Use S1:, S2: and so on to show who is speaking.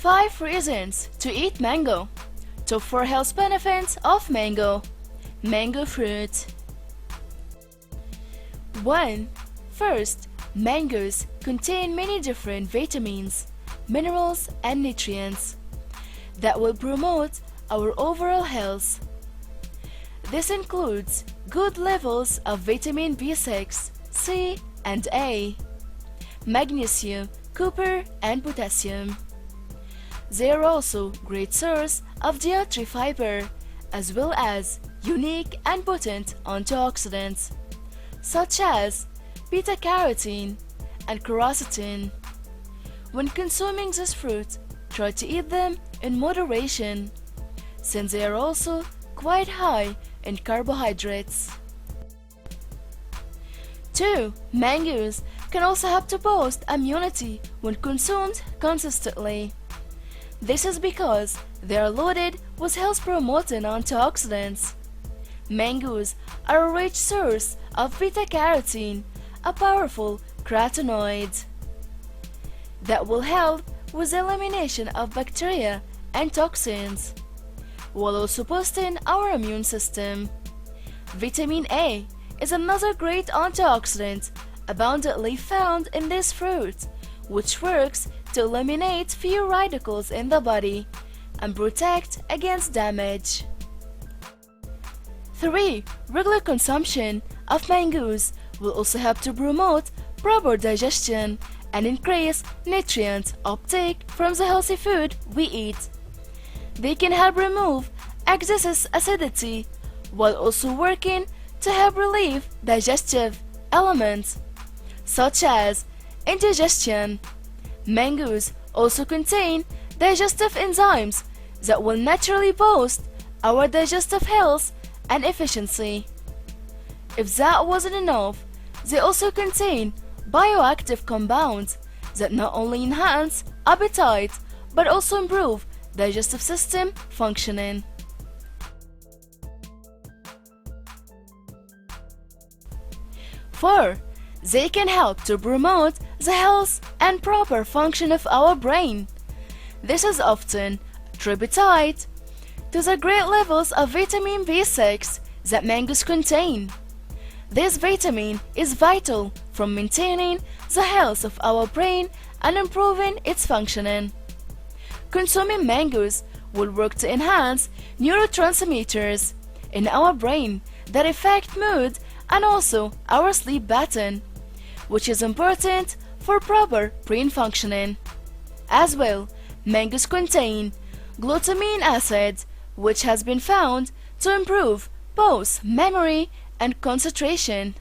S1: 5 reasons to eat mango. Top 4 health benefits of mango. Mango fruit. 1. First, mangoes contain many different vitamins, minerals and nutrients that will promote our overall health. This includes good levels of vitamin B6, C and A, magnesium, copper and potassium. They are also great source of dietary fiber as well as unique and potent antioxidants such as beta-carotene and quercetin. When consuming this fruit, try to eat them in moderation since they are also quite high in carbohydrates. 2. Mangoes can also help to boost immunity when consumed consistently. This is because they are loaded with health-promoting antioxidants. Mangoes are a rich source of beta-carotene, a powerful carotenoid that will help with the elimination of bacteria and toxins, while also boosting our immune system. Vitamin A is another great antioxidant abundantly found in this fruit, which works to eliminate free radicals in the body and protect against damage. 3. Regular consumption of mangoes will also help to promote proper digestion and increase nutrient uptake from the healthy food we eat. They can help remove excess acidity while also working to help relieve digestive elements such as indigestion. Mangoes also contain digestive enzymes that will naturally boost our digestive health and efficiency. If that wasn't enough, they also contain bioactive compounds that not only enhance appetite but also improve digestive system functioning. 4. They can help to promote the health and proper function of our brain. This is often attributed to the great levels of vitamin B6 that mangoes contain. This vitamin is vital for maintaining the health of our brain and improving its functioning. Consuming mangoes will work to enhance neurotransmitters in our brain that affect mood and also our sleep pattern, which is important for proper brain functioning. As well, mangoes contain glutamine acid, which has been found to improve both memory and concentration.